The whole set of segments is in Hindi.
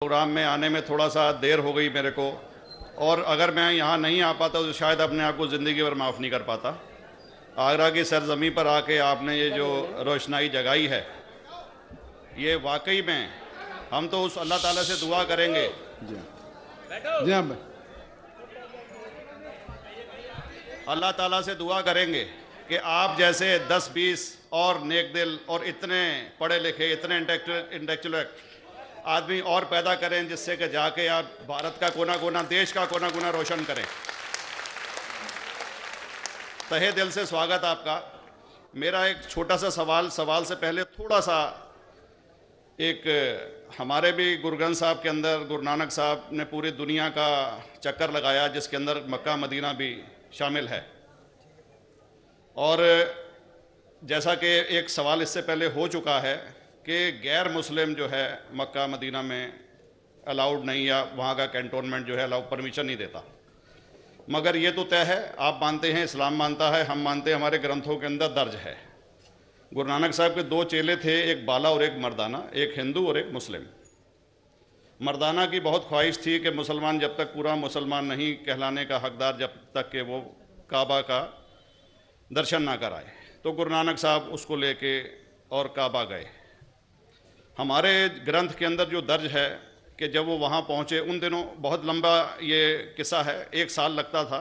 प्रोग्राम में आने में थोड़ा सा देर हो गई मेरे को, और अगर मैं यहाँ नहीं आ पाता तो शायद अपने आप को ज़िंदगी भर माफ़ नहीं कर पाता। आगरा की सरजमी पर आके आपने ये जो रोशनाई जगाई है, ये वाकई में हम तो उस अल्लाह ताला से दुआ करेंगे। जी हाँ, अल्लाह ताला से दुआ करेंगे कि आप जैसे 10-20 और नेक दिल और इतने पढ़े लिखे, इतने इंटेलेक्चुअल आदमी और पैदा करें, जिससे कि जाके आप भारत का कोना कोना, देश का कोना कोना रोशन करें। तहे दिल से स्वागत आपका। मेरा एक छोटा सा सवाल से पहले थोड़ा सा, एक हमारे भी गुरु ग्रंथ साहब के अंदर गुरु नानक साहब ने पूरी दुनिया का चक्कर लगाया, जिसके अंदर मक्का मदीना भी शामिल है। और जैसा कि एक सवाल इससे पहले हो चुका है कि गैर मुस्लिम जो है मक्का मदीना में अलाउड नहीं, या वहाँ का कैंटोनमेंट जो है अलाउ परमिशन नहीं देता। मगर ये तो तय है, आप मानते हैं, इस्लाम मानता है, हम मानते हैं, हमारे ग्रंथों के अंदर दर्ज है। गुरु नानक साहब के 2 चेले थे, एक बाला और एक मर्दाना, एक हिंदू और एक मुस्लिम। मर्दाना की बहुत ख्वाहिश थी कि मुसलमान जब तक पूरा मुसलमान नहीं कहलाने का हकदार, जब तक कि वो काबा का दर्शन ना कराए, तो गुरु नानक साहब उसको लेके और काबा गए। हमारे ग्रंथ के अंदर जो दर्ज है कि जब वो वहाँ पहुँचे, उन दिनों बहुत लंबा ये किस्सा है, 1 साल लगता था,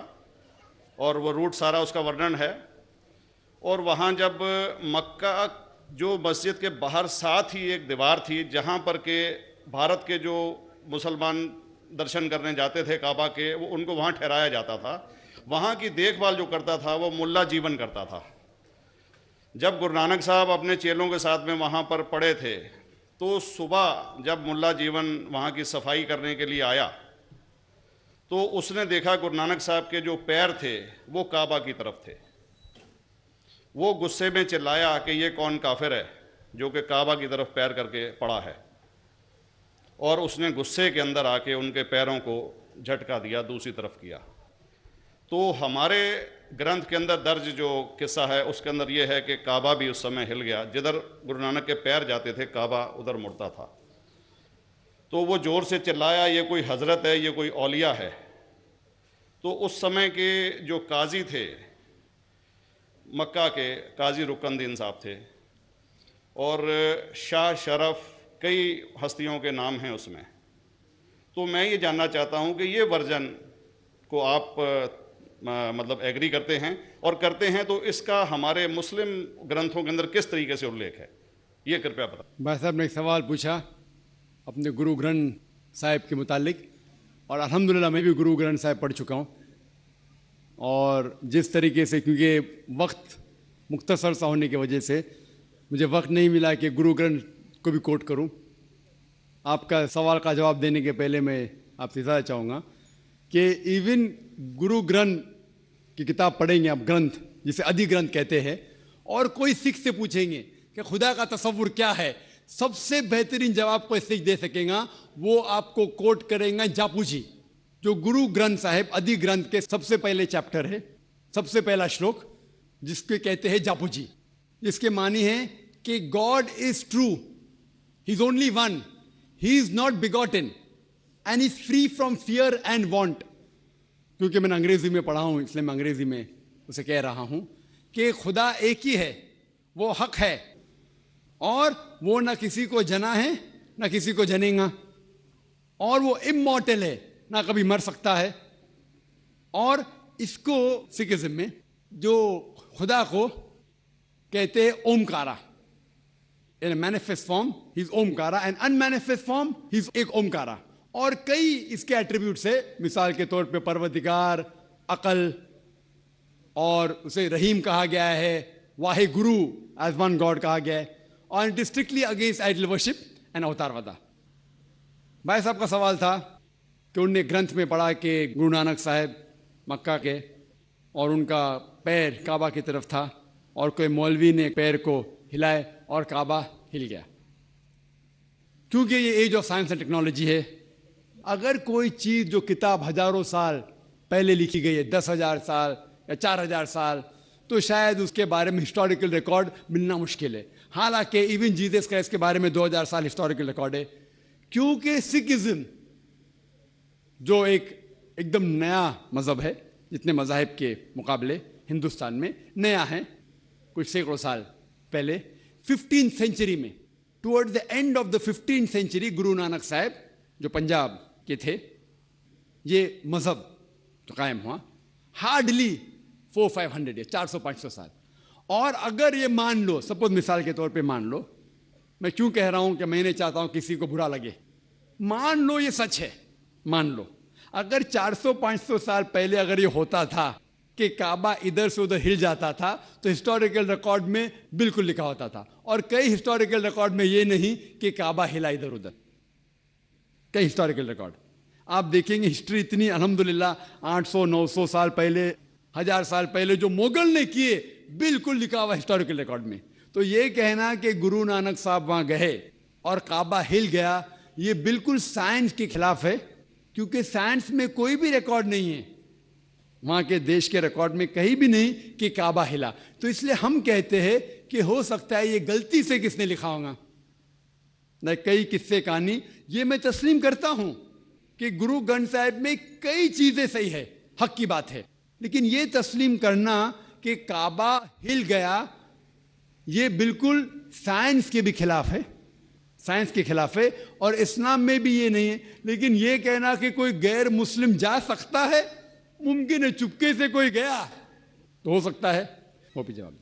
और वो रूट सारा उसका वर्णन है। और वहाँ जब मक्का, जो मस्जिद के बाहर साथ ही एक दीवार थी, जहाँ पर के भारत के जो मुसलमान दर्शन करने जाते थे काबा के, वो उनको वहाँ ठहराया जाता था। वहाँ की देखभाल जो करता था वो मुल्ला जीवन करता था। जब गुरु नानक साहब अपने चेलों के साथ में वहाँ पर पड़े थे, तो सुबह जब मुल्ला जीवन वहाँ की सफाई करने के लिए आया, तो उसने देखा गुरु नानक साहब के जो पैर थे वो काबा की तरफ थे। वो गुस्से में चिल्लाया कि ये कौन काफिर है जो कि काबा की तरफ पैर करके पड़ा है, और उसने गुस्से के अंदर आके उनके पैरों को झटका दिया, दूसरी तरफ किया। तो हमारे ग्रंथ के अंदर दर्ज जो किस्सा है उसके अंदर ये है कि काबा भी उस समय हिल गया, जिधर गुरु नानक के पैर जाते थे काबा उधर मुड़ता था। तो वो ज़ोर से चिल्लाया, ये कोई हजरत है, ये कोई औलिया है। तो उस समय के जो काजी थे मक्का के, काजी रुकनदीन साहब थे, और शाह शरफ, कई हस्तियों के नाम हैं उसमें। तो मैं ये जानना चाहता हूँ कि ये वर्जन को आप मतलब एग्री करते हैं, और करते हैं तो इसका हमारे मुस्लिम ग्रंथों के अंदर किस तरीके से उल्लेख है, ये कृपया बताएं। भाई साहब ने एक सवाल पूछा अपने गुरु ग्रंथ साहिब के मुतालिक, और अल्हम्दुलिल्लाह मैं भी गुरु ग्रंथ साहिब पढ़ चुका हूँ। और जिस तरीके से, क्योंकि वक्त मुख्तसर सा होने की वजह से मुझे वक्त नहीं मिला कि गुरु ग्रंथ को भी कोट करूं। आपका सवाल का जवाब देने के पहले मैं आपसे ज़्यादा चाहूँगा कि इवन गुरु ग्रंथ की किताब पढ़ेंगे आप, ग्रंथ जिसे आदि ग्रंथ कहते हैं, और कोई सिख से पूछेंगे कि खुदा का तसव्वुर क्या है, सबसे बेहतरीन जवाब कोई सिख दे सकेगा, वो आपको कोट करेंगे जापू जी, जो गुरु ग्रंथ साहिब आदि ग्रंथ के सबसे पहले चैप्टर है, सबसे पहला श्लोक, जिसके कहते हैं जापू जी, जिसके मानी है कि God is true, he is only one, he is not begotten and is free from fear and want. क्योंकि मैंने अंग्रेजी में पढ़ा हूं, इसलिए मैं अंग्रेजी में उसे कह रहा हूं कि खुदा एक ही है, वो हक है, और वो ना किसी को जना है ना किसी को जनेगा, और वो इमॉर्टल है, ना कभी मर सकता है। और इसको सिखिज्म में जो खुदा को कहते हैं Omkara, in manifest form he is Omkara, and unmanifest form he is एक ओमकारा। और कई इसके एट्रीब्यूट्स है, मिसाल के तौर पे परवरदिगार, अकल, और उसे रहीम कहा गया है, Wahe Guru as one God कहा गया है, और it is strictly against idol worship and अवतारवादा। भाई साहब का सवाल था कि उनने ग्रंथ में पढ़ा कि गुरु नानक साहब मक्का के, और उनका पैर काबा की तरफ था, और कोई मौलवी ने पैर को हिलाए और काबा हिल गया। क्योंकि ये age of science and technology है, अगर कोई चीज़ जो किताब हजारों साल पहले लिखी गई है, 10,000 साल या 4,000 साल, तो शायद उसके बारे में हिस्टोरिकल रिकॉर्ड मिलना मुश्किल है। हालांकि इवन जीसस क्राइस्ट के बारे में 2,000 साल हिस्टोरिकल रिकॉर्ड है क्योंकि सिखिज्म जो एकदम नया मज़हब है, जितने मज़ाहिब के मुकाबले हिंदुस्तान में नया है, कुछ सैकड़ों साल पहले 15th सेंचुरी में, toward the end of the 15th century, Guru Nanak साहब जो पंजाब के थे, ये मज़हब तो कायम हुआ हार्डली 400-500 ईयर, 400-500 साल। और अगर ये मान लो, सपोज मिसाल के तौर पे मान लो, मैं क्यों कह रहा हूं कि मैं नहीं चाहता हूं किसी को बुरा लगे, मान लो ये सच है, मान लो अगर 400-500 साल पहले अगर ये होता था कि काबा इधर से उधर हिल जाता था, तो हिस्टोरिकल रिकॉर्ड में बिल्कुल लिखा होता था। और कई हिस्टोरिकल रिकॉर्ड में ये नहीं कि काबा हिला इधर उधर, कई हिस्टोरिकल रिकॉर्ड आप देखेंगे। हिस्ट्री इतनी अल्हम्दुलिल्लाह 800-900 साल पहले, 1000 साल पहले जो मुगल ने किए, बिल्कुल लिखा हुआ हिस्टोरिकल रिकॉर्ड में। तो ये कहना कि गुरु नानक साहब वहां गए और काबा हिल गया, ये बिल्कुल साइंस के खिलाफ है, क्योंकि साइंस में कोई भी रिकॉर्ड नहीं है, वहां के देश के रिकॉर्ड में कहीं भी नहीं कि काबा हिला। तो इसलिए हम कहते हैं कि हो सकता है ये गलती से किसने लिखा होगा, न कई किस्से कहानी। ये मैं तस्लीम करता हूं कि गुरु ग्रंथ साहिब में कई चीजें सही है, हक की बात है, लेकिन ये तस्लीम करना कि काबा हिल गया, ये बिल्कुल साइंस के भी खिलाफ है, साइंस के खिलाफ है। और इस्लाम में भी ये नहीं है। लेकिन ये कहना कि कोई गैर मुस्लिम जा सकता है, मुमकिन है चुपके से कोई गया तो हो सकता है, वो भी जवाब